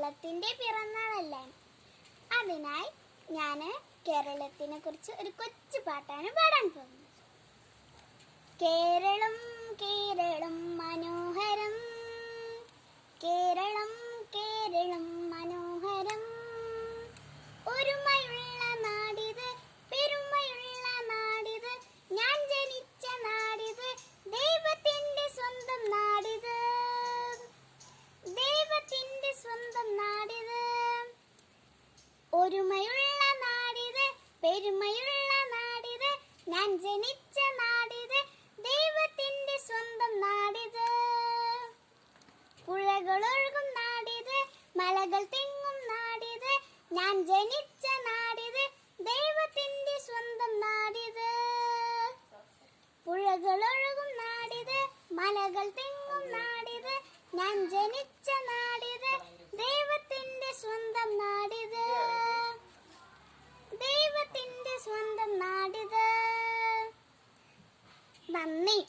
കേരളത്തിന്റെ പിറന്നാളല്ലേ. അതിനായി ഞാൻ കേരളത്തിനെ കുറിച്ച് ഒരു കൊച്ചു പാട്ടാണ് പാടാൻ പോകുന്നത്. കേരളം കേരളം മനോഹരം, കേരളം കേരളം മനോഹരം, ഒരുമയുള്ള നാടിത്, പെരുമയുള്ള നാടിത്, ഞാൻ ജനിച്ച നാടിത്, ദൈവത്തിന്റെ സ്വന്തം നാടിത്, ദൈവത്തിന്റെ സ്വന്തം നാടിത്, ഒരുമയുള്ള നാടിത്, പെരുമയുള്ള നാടിത്, ഞാൻ ജനിച്ച നാടിത്, ദൈവത്തിന്റെ സ്വന്തം നാടിത്, പുഴകളൊഴുകും നാടിത്, മലകൾ തിങ്ങും നാടിത്, ഞാൻ ജനിച്ച നാടിത്, ദൈവത്തിന്റെ സ്വന്തം നാടിത്, പുഴകളൊഴുകും നാടിത്, മലകൾ തിങ്ങും നാടിത്, ഞാൻ ജനിച്ച നാടിത്, ദൈവത്തിന്റെ സ്വന്തം നാടിത്, ദൈവത്തിന്റെ സ്വന്തം നാടിത്. നന്ദി.